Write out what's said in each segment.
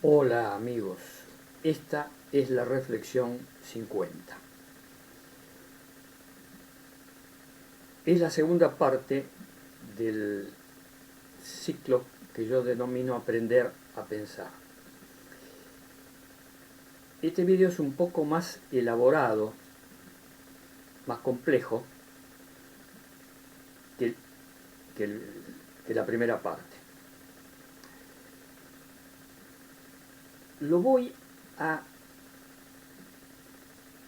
Hola amigos, esta es la reflexión 50. Es la segunda parte del ciclo que yo denomino aprender a pensar. Este video es un poco más elaborado, más complejo que, que la primera parte. Lo voy a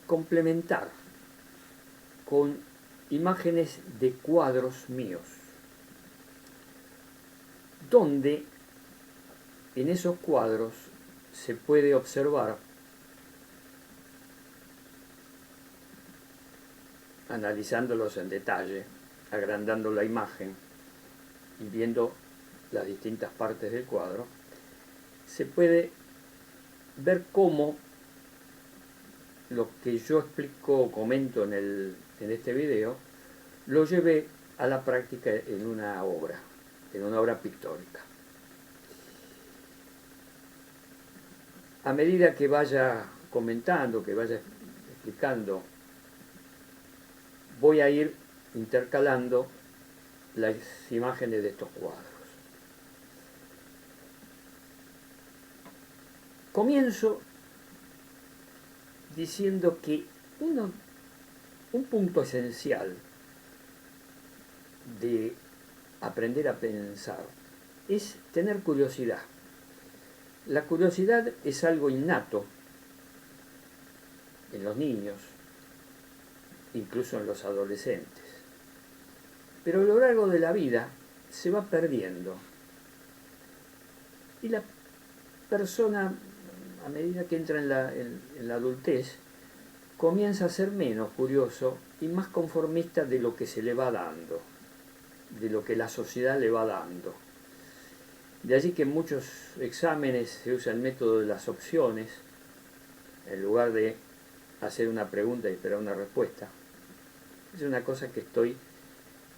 complementar con imágenes de cuadros míos, donde en esos cuadros se puede observar, analizándolos en detalle, agrandando la imagen y viendo las distintas partes del cuadro, se puede ver cómo lo que yo explico o comento en este video lo llevé a la práctica en una obra pictórica. A medida que vaya comentando, que vaya explicando, voy a ir intercalando las imágenes de estos cuadros. Comienzo diciendo que un punto esencial de aprender a pensar es tener curiosidad. La curiosidad es algo innato en los niños, incluso en los adolescentes, pero a lo largo de la vida se va perdiendo y la persona, a medida que entra en la adultez, comienza a ser menos curioso y más conformista de lo que se le va dando, de lo que la sociedad le va dando. De allí que en muchos exámenes se usa el método de las opciones, en lugar de hacer una pregunta y esperar una respuesta. Es una cosa que estoy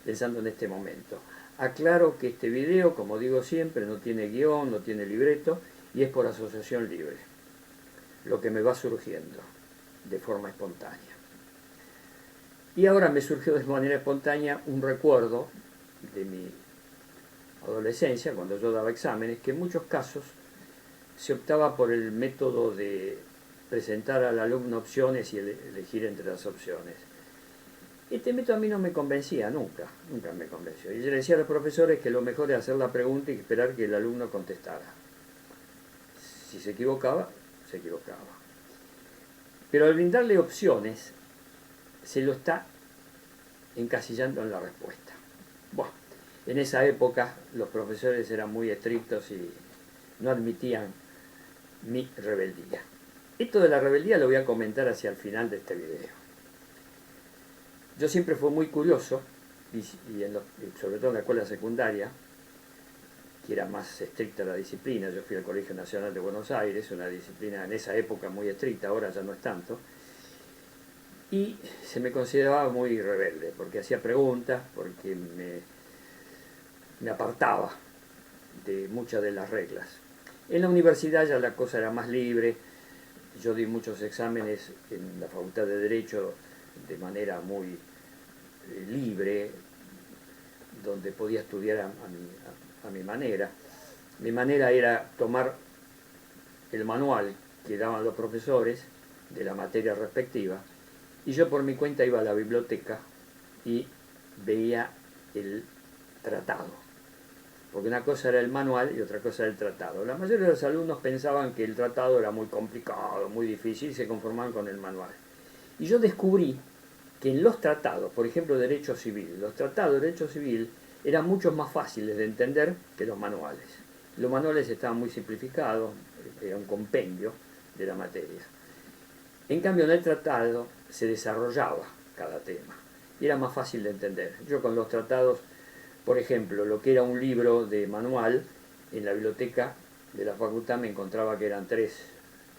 pensando en este momento. Aclaro que este video, como digo siempre, no tiene guión, no tiene libreto y es por asociación libre, lo que me va surgiendo de forma espontánea. Y ahora me surgió de manera espontánea un recuerdo de mi adolescencia, cuando yo daba exámenes, que en muchos casos se optaba por el método de presentar al alumno opciones y elegir entre las opciones. Este método a mí no me convencía, nunca me convenció. Y yo le decía a los profesores que lo mejor era hacer la pregunta y esperar que el alumno contestara. Si se equivocaba, se equivocaba. Pero al brindarle opciones, se lo está encasillando en la respuesta. Bueno, en esa época los profesores eran muy estrictos y no admitían mi rebeldía. Esto de la rebeldía lo voy a comentar hacia el final de este video. Yo siempre fui muy curioso, y sobre todo en la escuela secundaria, que era más estricta la disciplina. Yo fui al Colegio Nacional de Buenos Aires, una disciplina en esa época muy estricta, ahora ya no es tanto, y se me consideraba muy rebelde, porque hacía preguntas, porque me apartaba de muchas de las reglas. En la universidad ya la cosa era más libre. Yo di muchos exámenes en la Facultad de Derecho de manera muy libre, donde podía estudiar a mi manera. Mi manera era tomar el manual que daban los profesores de la materia respectiva y yo por mi cuenta iba a la biblioteca y veía el tratado, porque una cosa era el manual y otra cosa era el tratado. La mayoría de los alumnos pensaban que el tratado era muy complicado, muy difícil, y se conformaban con el manual. Y yo descubrí que en los tratados, por ejemplo Derecho Civil, los tratados de Derecho Civil eran mucho más fáciles de entender que los manuales. Los manuales estaban muy simplificados, era un compendio de la materia. En cambio en el tratado se desarrollaba cada tema y era más fácil de entender. Yo con los tratados, por ejemplo, lo que era un libro de manual, en la biblioteca de la facultad me encontraba que eran 3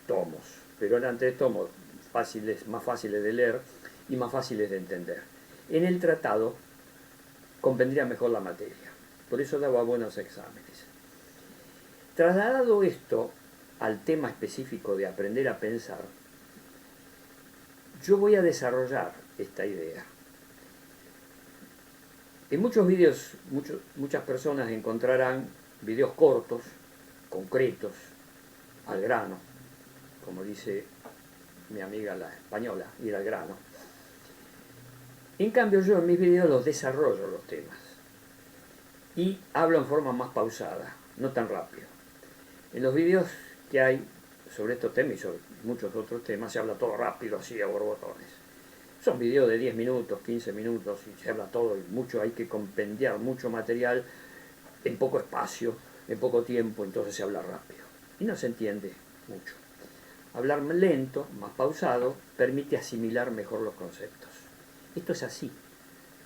tomos, pero eran 3 tomos más fáciles de leer y más fáciles de entender. En el tratado comprendría mejor la materia, por eso daba buenos exámenes. Trasladado esto al tema específico de aprender a pensar, yo voy a desarrollar esta idea. En muchos vídeos, muchas personas encontrarán vídeos cortos, concretos, al grano, como dice mi amiga la española, ir al grano. En cambio, yo en mis vídeos los desarrollo los temas y hablo en forma más pausada, no tan rápido. En los vídeos que hay sobre estos temas y sobre muchos otros temas se habla todo rápido, así a borbotones. Son vídeos de 10 minutos, 15 minutos y se habla todo y mucho, hay que compendiar mucho material en poco espacio, en poco tiempo, entonces se habla rápido y no se entiende mucho. Hablar lento, más pausado, permite asimilar mejor los conceptos. Esto es así.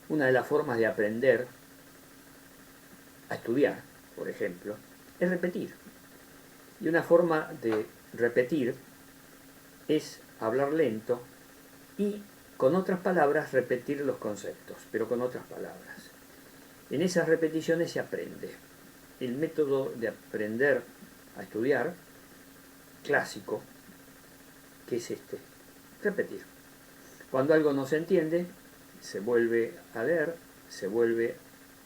Una de las formas de aprender a estudiar, por ejemplo, es repetir. Y una forma de repetir es hablar lento y, con otras palabras, repetir los conceptos, pero con otras palabras. En esas repeticiones se aprende. El método de aprender a estudiar, clásico, que es este, repetir. Cuando algo no se entiende, se vuelve a leer, se vuelve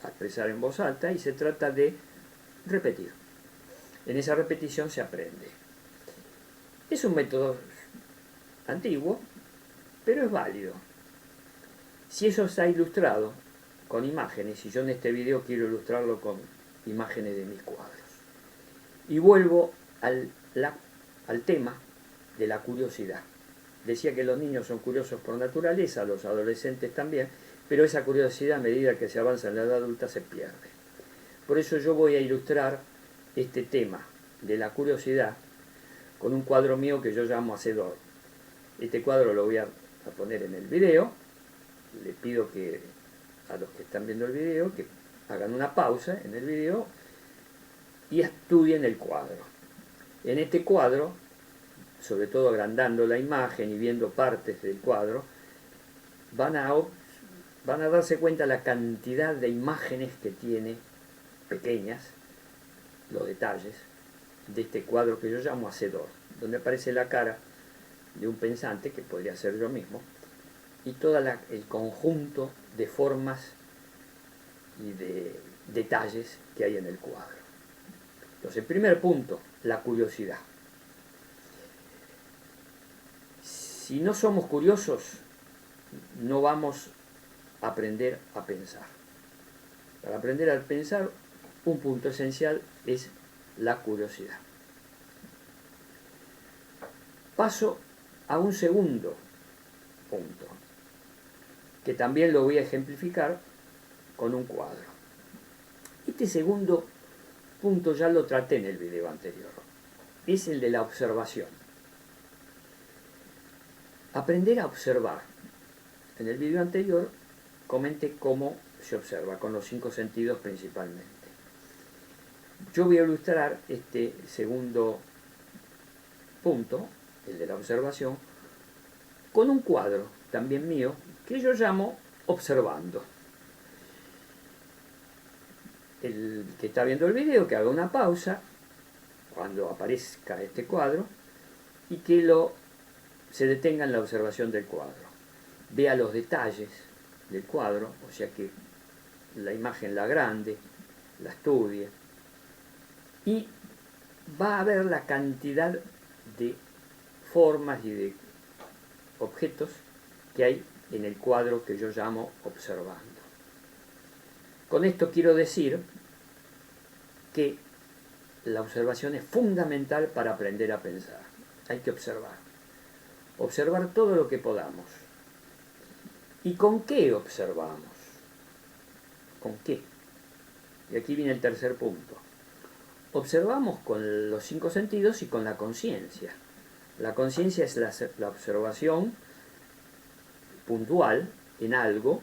a expresar en voz alta y se trata de repetir. En esa repetición se aprende. Es un método antiguo, pero es válido. Si eso está ilustrado con imágenes, y yo en este video quiero ilustrarlo con imágenes de mis cuadros. Y vuelvo al tema de la curiosidad. Decía que los niños son curiosos por naturaleza, los adolescentes también, pero esa curiosidad a medida que se avanza en la edad adulta se pierde. Por eso yo voy a ilustrar este tema de la curiosidad con un cuadro mío que yo llamo Hacedor. Este cuadro lo voy a poner en el video. Le pido que a los que están viendo el video que hagan una pausa en el video y estudien el cuadro. En este cuadro, sobre todo agrandando la imagen y viendo partes del cuadro, van a darse cuenta la cantidad de imágenes que tiene, pequeñas, los detalles de este cuadro que yo llamo Hacedor, donde aparece la cara de un pensante, que podría ser yo mismo, y todo el conjunto de formas y de detalles que hay en el cuadro. Entonces, primer punto, la curiosidad. Si no somos curiosos, no vamos a aprender a pensar. Para aprender a pensar, un punto esencial es la curiosidad. Paso a un segundo punto, que también lo voy a ejemplificar con un cuadro. Este segundo punto ya lo traté en el video anterior. Es el de la observación. Aprender a observar. En el video anterior comenté cómo se observa, con los 5 sentidos principalmente. Yo voy a ilustrar este segundo punto, el de la observación, con un cuadro también mío que yo llamo Observando. El que está viendo el video, que haga una pausa cuando aparezca este cuadro y que se detenga en la observación del cuadro. Vea los detalles del cuadro, o sea que la imagen la agrande, la estudie, y va a ver la cantidad de formas y de objetos que hay en el cuadro que yo llamo Observando. Con esto quiero decir que la observación es fundamental para aprender a pensar. Hay que observar. Observar todo lo que podamos. ¿Y con qué observamos? ¿Con qué? Y aquí viene el tercer punto. Observamos con los 5 sentidos y con la conciencia. La conciencia es la observación puntual en algo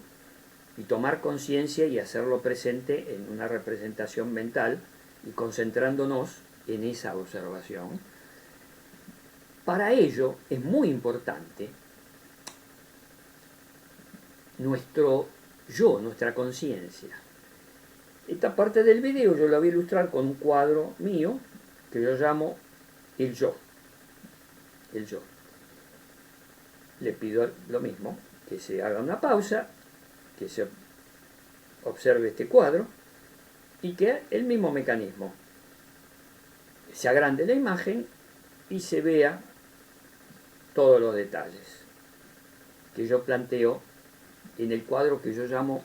y tomar conciencia y hacerlo presente en una representación mental y concentrándonos en esa observación. Para ello es muy importante nuestro yo, nuestra conciencia. Esta parte del video yo la voy a ilustrar con un cuadro mío que yo llamo el yo. El yo. Le pido lo mismo, que se haga una pausa, que se observe este cuadro y que el mismo mecanismo se agrande la imagen y se vea todos los detalles que yo planteo en el cuadro que yo llamo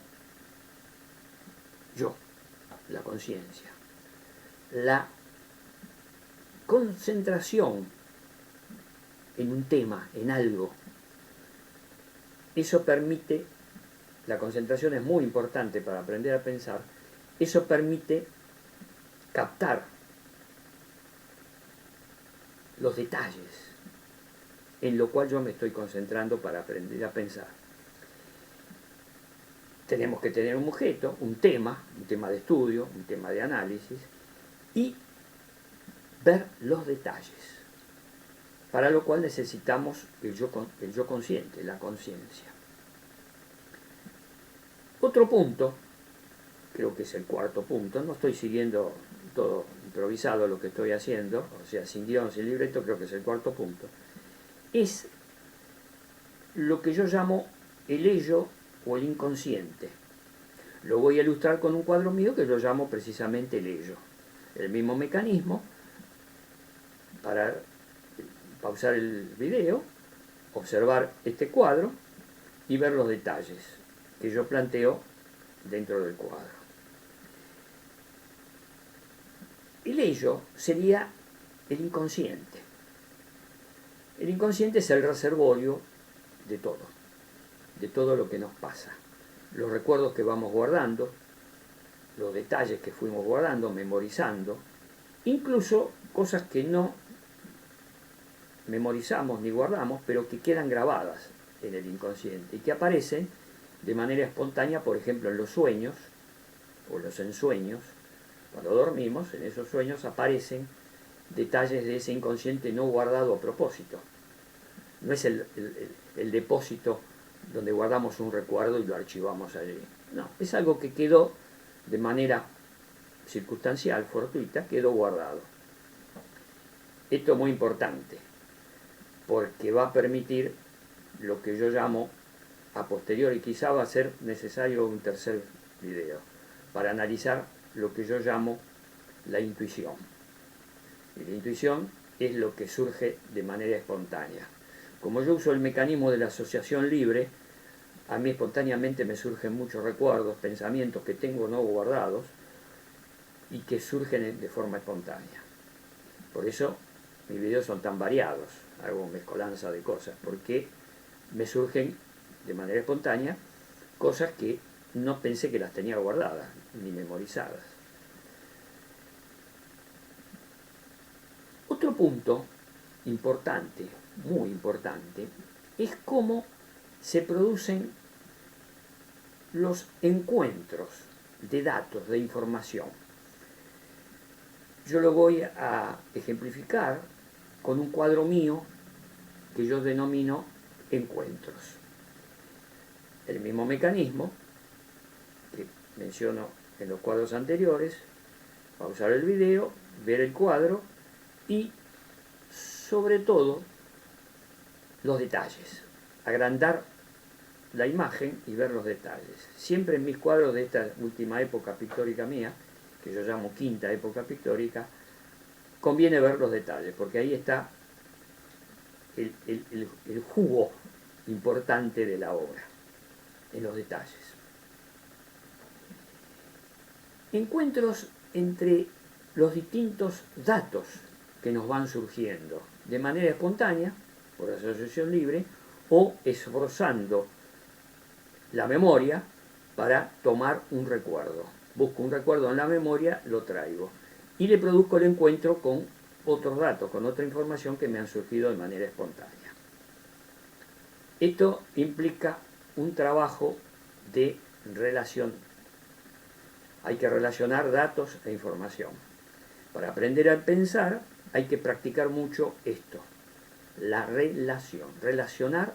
yo, la conciencia. La concentración en un tema, en algo, eso permite, la concentración es muy importante para aprender a pensar, eso permite captar los detalles en lo cual yo me estoy concentrando para aprender a pensar. Tenemos que tener un objeto, un tema de estudio, un tema de análisis, y ver los detalles, para lo cual necesitamos el yo consciente, la conciencia. Otro punto, creo que es el cuarto punto, no estoy siguiendo todo improvisado lo que estoy haciendo, o sea, sin guión, sin libreto, creo que es el cuarto punto, es lo que yo llamo el ello o el inconsciente. Lo voy a ilustrar con un cuadro mío que yo llamo precisamente el ello. El mismo mecanismo para pausar el video, observar este cuadro y ver los detalles que yo planteo dentro del cuadro. El ello sería el inconsciente. El inconsciente es el reservorio de todo lo que nos pasa. Los recuerdos que vamos guardando, los detalles que fuimos guardando, memorizando, incluso cosas que no memorizamos ni guardamos, pero que quedan grabadas en el inconsciente y que aparecen de manera espontánea, por ejemplo, en los sueños o los ensueños. Cuando dormimos, en esos sueños aparecen detalles de ese inconsciente no guardado a propósito. No es el depósito donde guardamos un recuerdo y lo archivamos allí. No, es algo que quedó de manera circunstancial, fortuita, quedó guardado. Esto es muy importante, porque va a permitir lo que yo llamo a posteriori, quizá va a ser necesario un tercer video, para analizar lo que yo llamo la intuición. Y la intuición es lo que surge de manera espontánea. Como yo uso el mecanismo de la asociación libre, a mí espontáneamente me surgen muchos recuerdos, pensamientos que tengo no guardados y que surgen de forma espontánea. Por eso mis videos son tan variados, hago mezcolanza de cosas, porque me surgen de manera espontánea cosas que no pensé que las tenía guardadas ni memorizadas. Otro punto importante, muy importante, es cómo se producen los encuentros de datos, de información. Yo lo voy a ejemplificar con un cuadro mío que yo denomino encuentros. El mismo mecanismo que menciono en los cuadros anteriores, pausar el video, ver el cuadro y, sobre todo, los detalles. Agrandar la imagen y ver los detalles. Siempre en mis cuadros de esta última época pictórica mía, que yo llamo quinta época pictórica, conviene ver los detalles, porque ahí está el jugo importante de la obra, en los detalles. Encuentros entre los distintos datos que nos van surgiendo de manera espontánea, por asociación libre, o esforzando la memoria para tomar un recuerdo. Busco un recuerdo en la memoria, lo traigo y le produzco el encuentro con otros datos, con otra información que me han surgido de manera espontánea. Esto implica un trabajo de relación. Hay que relacionar datos e información. Para aprender a pensar hay que practicar mucho esto, la relación, relacionar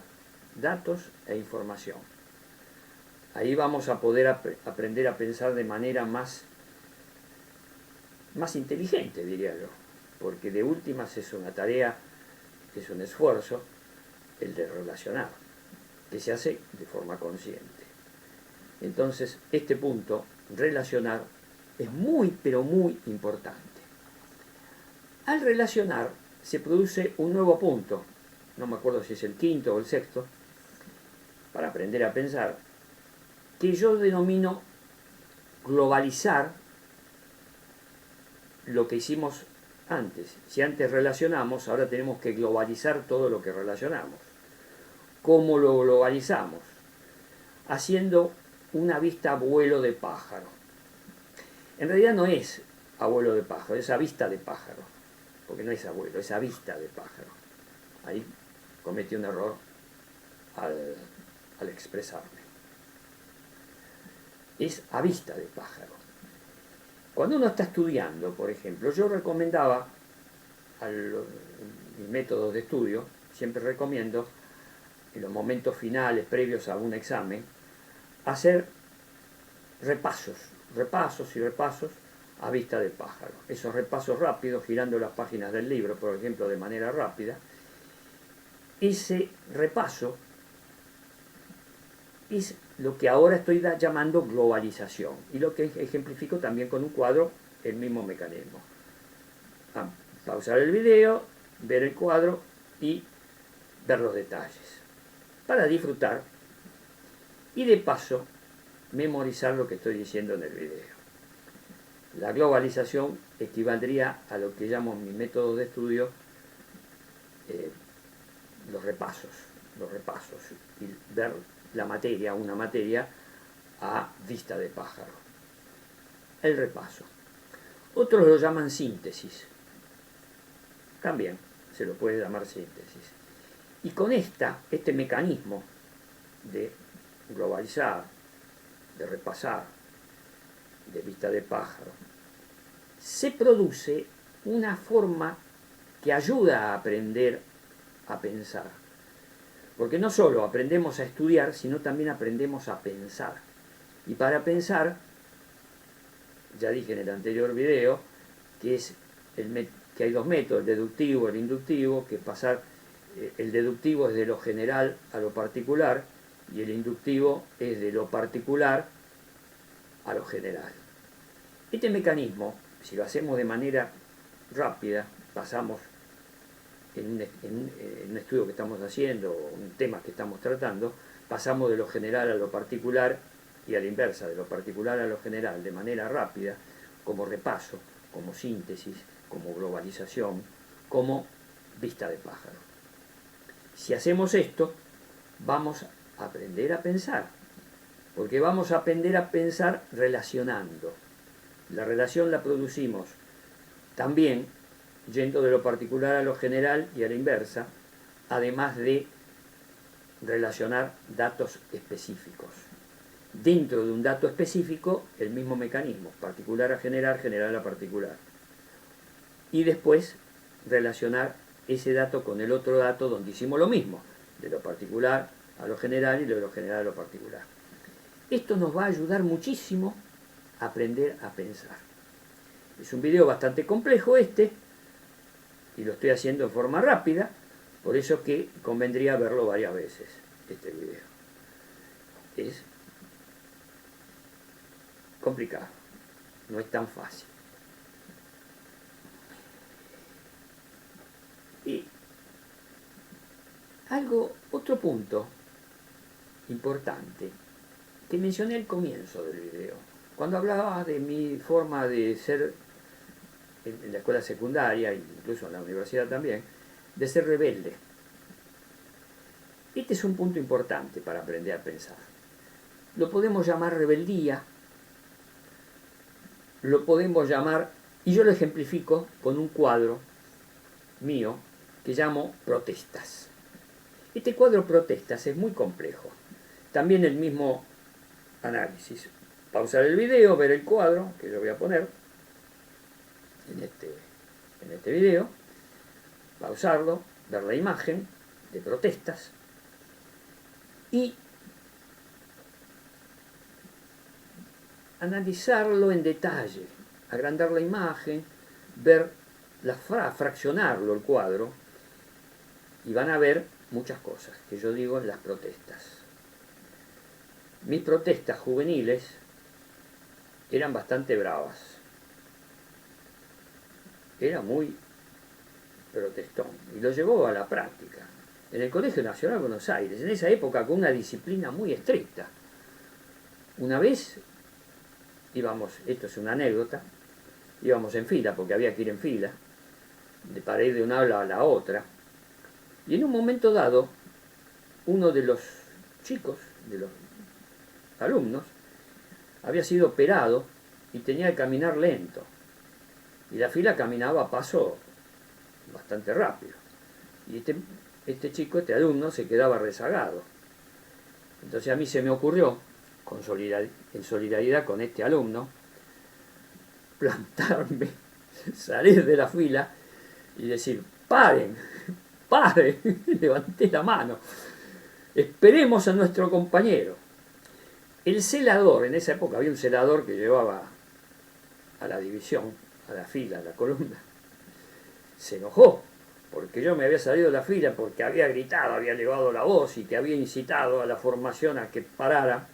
datos e información. Ahí vamos a poder aprender a pensar de manera más inteligente, diría yo. porque de últimas es una tarea, es un esfuerzo, el de relacionar, que se hace de forma consciente. Entonces, este punto, relacionar, es muy, pero muy importante. Al relacionar, se produce un nuevo punto, no me acuerdo si es el quinto o el sexto, para aprender a pensar, que yo denomino globalizar lo que hicimos antes. Si antes relacionamos, ahora tenemos que globalizar todo lo que relacionamos. ¿Cómo lo globalizamos? Haciendo una vista a vuelo de pájaro. En realidad no es a vuelo de pájaro, es a vista de pájaro, porque no es abuelo, es a vista de pájaro. Ahí cometí un error al expresarme. Es a vista de pájaro. Cuando uno está estudiando, por ejemplo, yo recomendaba, mis métodos de estudio, siempre recomiendo, en los momentos finales, previos a un examen, hacer repasos a vista de pájaro. Esos repasos rápidos, girando las páginas del libro, por ejemplo, de manera rápida. Ese repaso es lo que ahora estoy llamando globalización y lo que ejemplifico también con un cuadro, el mismo mecanismo. Pausar el video, ver el cuadro y ver los detalles para disfrutar y de paso memorizar lo que estoy diciendo en el video. La globalización equivaldría a lo que llamo mi método de estudio los repasos y ver la materia, una materia a vista de pájaro. El repaso. Otros lo llaman síntesis. También se lo puede llamar síntesis. Y con este mecanismo de globalizar, de repasar, de vista de pájaro, se produce una forma que ayuda a aprender a pensar. Porque no solo aprendemos a estudiar, sino también aprendemos a pensar. Y para pensar, ya dije en el anterior video, que hay dos métodos, el deductivo, el inductivo, que es pasar, el deductivo es de lo general a lo particular, y el inductivo es de lo particular a lo general. Este mecanismo, si lo hacemos de manera rápida, pasamos en un estudio que estamos haciendo, o un tema que estamos tratando, pasamos de lo general a lo particular y a la inversa, de lo particular a lo general, de manera rápida, como repaso, como síntesis, como globalización, como vista de pájaro. Si hacemos esto, vamos a aprender a pensar, porque vamos a aprender a pensar relacionando. La relación la producimos también yendo de lo particular a lo general y a la inversa, además de relacionar datos específicos. Dentro de un dato específico, el mismo mecanismo, particular a general, general a particular. Y después relacionar ese dato con el otro dato donde hicimos lo mismo, de lo particular a lo general y de lo general a lo particular. Esto nos va a ayudar muchísimo a aprender a pensar. Es un video bastante complejo y lo estoy haciendo en forma rápida, por eso que convendría verlo varias veces, este video. Es complicado, no es tan fácil. Y otro punto importante que mencioné al comienzo del video, cuando hablaba de mi forma de ser en la escuela secundaria, incluso en la universidad también, de ser rebelde. Este es un punto importante para aprender a pensar. Lo podemos llamar rebeldía, lo podemos llamar, y yo lo ejemplifico con un cuadro mío que llamo protestas. Este cuadro protestas es muy complejo. También el mismo análisis. Pausar el video, ver el cuadro que yo voy a poner en este video, pausarlo, ver la imagen de protestas y analizarlo en detalle, agrandar la imagen, ver fraccionarlo el cuadro y van a ver muchas cosas que yo digo en las protestas. Mis protestas juveniles eran bastante bravas. Era muy protestón y lo llevó a la práctica. En el Colegio Nacional de Buenos Aires, en esa época con una disciplina muy estricta. Una vez íbamos, esto es una anécdota, íbamos en fila porque había que ir en fila, para ir de una aula a la otra, y en un momento dado, uno de los chicos, de los alumnos, había sido operado y tenía que caminar lento. Y la fila caminaba a paso bastante rápido. Y este chico, este alumno, se quedaba rezagado. Entonces a mí se me ocurrió, en solidaridad con este alumno, plantarme, salir de la fila y decir, paren, paren, levanté la mano, esperemos a nuestro compañero. El celador, en esa época había un celador que llevaba a la división, a la fila, a la columna, se enojó porque yo me había salido de la fila, porque había gritado, había elevado la voz y que había incitado a la formación a que parara,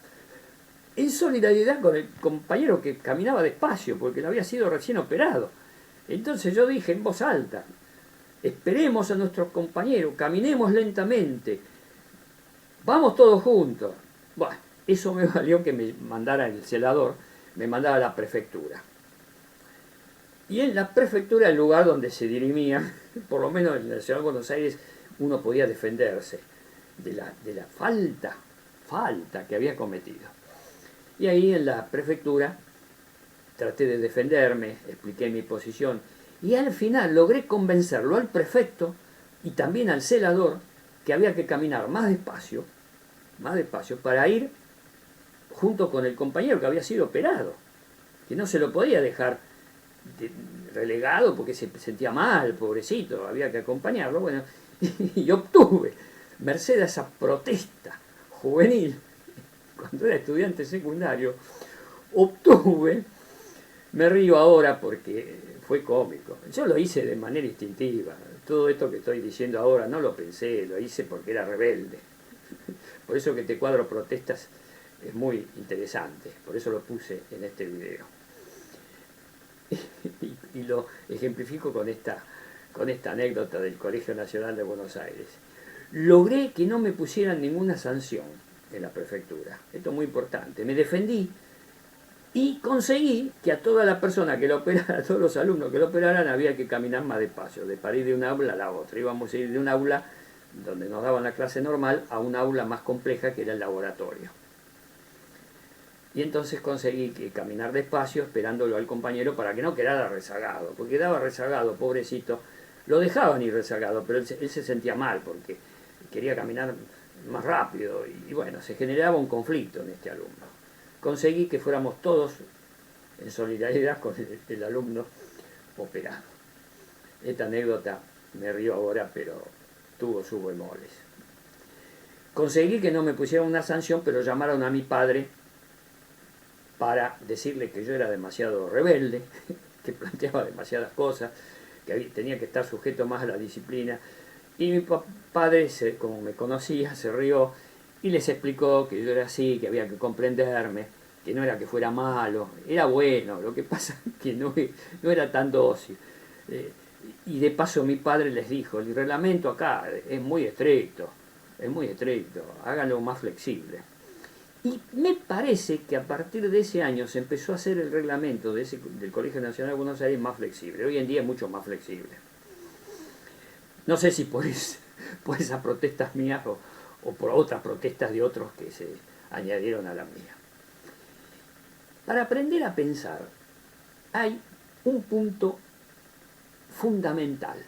en solidaridad con el compañero que caminaba despacio, porque le había sido recién operado. Entonces yo dije en voz alta, esperemos a nuestros compañeros, caminemos lentamente, vamos todos juntos. Bueno, eso me valió que me mandara el celador, me mandara a la prefectura. Y en la prefectura, el lugar donde se dirimía, por lo menos en la ciudad de Buenos Aires, uno podía defenderse de la falta que había cometido. Y ahí en la prefectura traté de defenderme, expliqué mi posición, y al final logré convencerlo al prefecto y también al celador que había que caminar más despacio, para ir junto con el compañero que había sido operado, que no se lo podía dejar relegado porque se sentía mal, pobrecito, había que acompañarlo. Bueno, y obtuve, merced a esa protesta juvenil, cuando era estudiante secundario, obtuve, me río ahora porque fue cómico, yo lo hice de manera instintiva, todo esto que estoy diciendo ahora no lo pensé, lo hice porque era rebelde. Por eso que este cuadro protestas es muy interesante, por eso lo puse en este video. Y lo ejemplifico con esta anécdota del Colegio Nacional de Buenos Aires. Logré que no me pusieran ninguna sanción en la prefectura. Esto es muy importante. Me defendí y conseguí que a toda la persona que lo operara, a todos los alumnos que lo operaran, había que caminar más despacio, para ir de una aula a la otra. Íbamos a ir de un aula donde nos daban la clase normal a un aula más compleja que era el laboratorio. Y entonces conseguí que caminar despacio, esperándolo al compañero para que no quedara rezagado, porque quedaba rezagado, pobrecito. Lo dejaban ir rezagado, pero él se sentía mal porque quería caminar más rápido y bueno, se generaba un conflicto en este alumno. Conseguí que fuéramos todos en solidaridad con el alumno operado. Esta anécdota me río ahora, pero tuvo sus bemoles. Conseguí que no me pusieran una sanción, pero llamaron a mi padre para decirle que yo era demasiado rebelde, que planteaba demasiadas cosas, que tenía que estar sujeto más a la disciplina. Y mi padre, como me conocía, se rió y les explicó que yo era así, que había que comprenderme, que no era que fuera malo, era bueno, lo que pasa es que no era tan dócil. Y de paso mi padre les dijo, el reglamento acá es muy estricto, háganlo más flexible. Y me parece que a partir de ese año se empezó a hacer el reglamento del Colegio Nacional de Buenos Aires más flexible. Hoy en día es mucho más flexible. No sé si por esas protestas mías o por otras protestas de otros que se añadieron a la mía. Para aprender a pensar hay un punto fundamental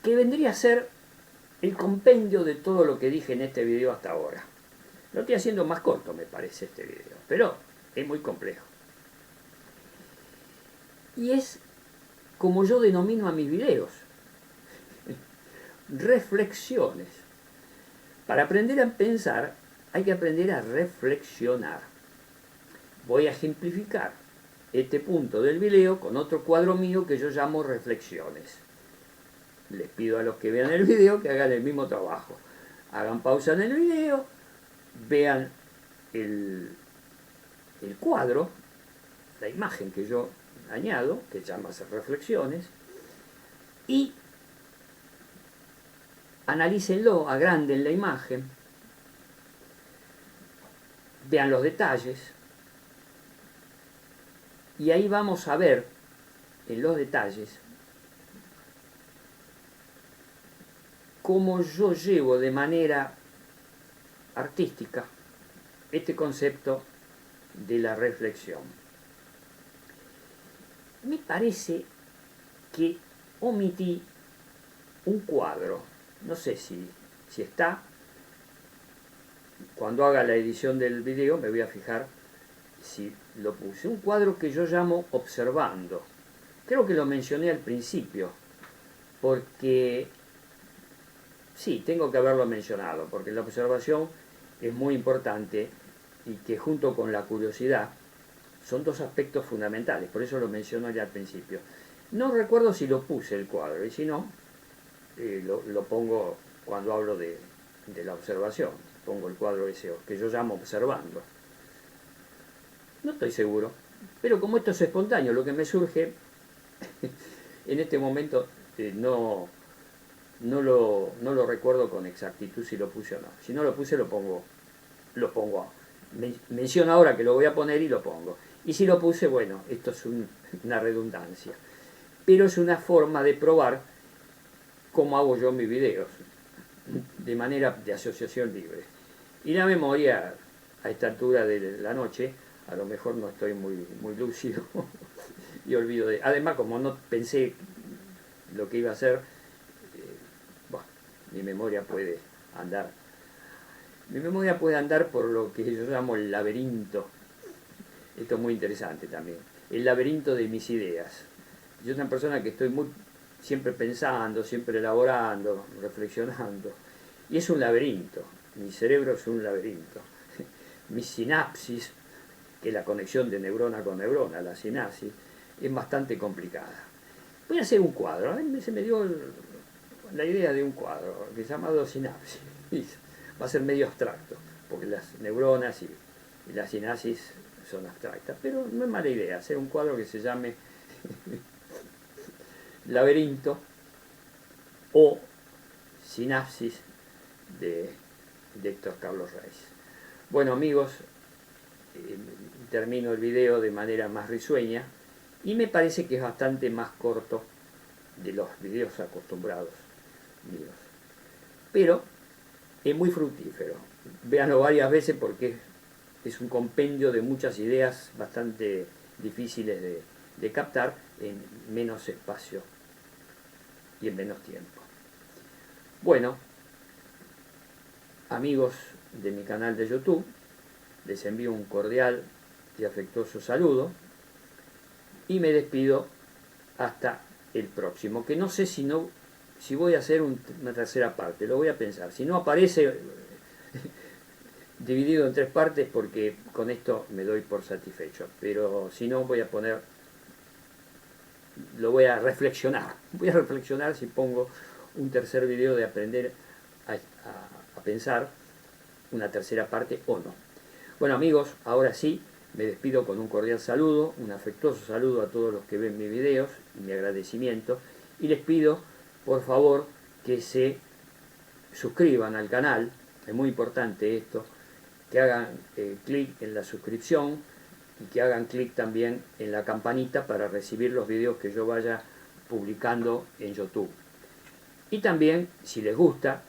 que vendría a ser el compendio de todo lo que dije en este video hasta ahora. Lo estoy haciendo más corto, me parece, este video, pero es muy complejo. Y es como yo denomino a mis videos, reflexiones. Para aprender a pensar hay que aprender a reflexionar. Voy a ejemplificar. este punto del video con otro cuadro mío que yo llamo reflexiones. Les pido a los que vean el video que hagan el mismo trabajo. Hagan pausa en el video, vean el cuadro, la imagen que yo añado, que llama reflexiones, y analícenlo, agranden la imagen, vean los detalles, y ahí vamos a ver en los detalles cómo yo llevo de manera artística este concepto de la reflexión. Me parece que omití un cuadro, no sé si está. Cuando haga la edición del video me voy a fijar si lo puse. Un cuadro que yo llamo observando. Creo que lo mencioné al principio, porque sí, tengo que haberlo mencionado, porque la observación es muy importante y que junto con la curiosidad son dos aspectos fundamentales, por eso lo menciono ya al principio. No recuerdo si lo puse el cuadro, y si no, lo pongo cuando hablo de la observación. Pongo el cuadro ese que yo llamo observando. No estoy seguro, pero como esto es espontáneo, lo que me surge en este momento no lo recuerdo con exactitud si lo puse o no. Si no lo puse, lo pongo. Menciono ahora que lo voy a poner y lo pongo. Y si lo puse, bueno, esto es una redundancia. Pero es una forma de probar cómo hago yo mis videos, de manera de asociación libre. Y la memoria, a esta altura de la noche, a lo mejor no estoy muy lúcido y olvido de... Además, como no pensé lo que iba a hacer, bueno, mi memoria puede andar. Mi memoria puede andar por lo que yo llamo el laberinto. Esto es muy interesante también. El laberinto de mis ideas. Yo soy una persona que estoy siempre pensando, siempre elaborando, reflexionando. Y es un laberinto. Mi cerebro es un laberinto. Mis sinapsis, que es la conexión de neurona con neurona, la sinapsis, es bastante complicada. Voy a hacer un cuadro. Se me dio la idea de un cuadro que se llama sinapsis. Va a ser medio abstracto, porque las neuronas y la sinapsis son abstractas, pero no es mala idea hacer un cuadro que se llame laberinto o sinapsis de Héctor Carlos Reis. Bueno, amigos, termino el video de manera más risueña y me parece que es bastante más corto de los videos acostumbrados míos, pero es muy fructífero. Véanlo varias veces porque es un compendio de muchas ideas bastante difíciles de captar en menos espacio y en menos tiempo. Bueno, amigos de mi canal de YouTube, les envío un cordial y afectuoso saludo y me despido hasta el próximo, que no sé si voy a hacer una tercera parte, lo voy a pensar. Si no aparece dividido en 3 partes, porque con esto me doy por satisfecho, pero si no lo voy a reflexionar si pongo un tercer video de aprender a pensar, una tercera parte o no. Bueno, amigos, ahora sí me despido con un cordial saludo, un afectuoso saludo a todos los que ven mis videos y mi agradecimiento, y les pido por favor que se suscriban al canal, es muy importante esto, que hagan clic en la suscripción y que hagan clic también en la campanita para recibir los videos que yo vaya publicando en YouTube. Y también, si les gusta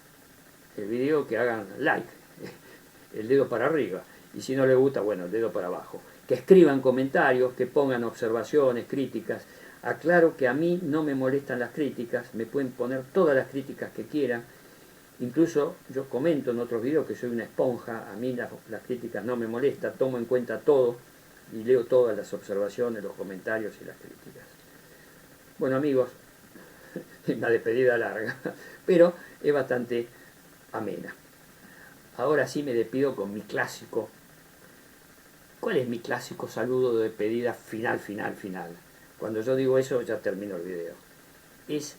el video, que hagan like, el dedo para arriba. Y si no les gusta, bueno, el dedo para abajo. Que escriban comentarios, que pongan observaciones, críticas. Aclaro que a mí no me molestan las críticas, me pueden poner todas las críticas que quieran. Incluso yo comento en otros videos que soy una esponja, a mí las críticas no me molestan, tomo en cuenta todo y leo todas las observaciones, los comentarios y las críticas. Bueno, amigos, una despedida larga, pero es bastante amena. Ahora sí me despido con mi clásico ¿Cuál es mi clásico saludo de despedida final? Cuando yo digo eso ya termino el video. Es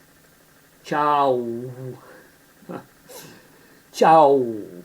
chau. Chau.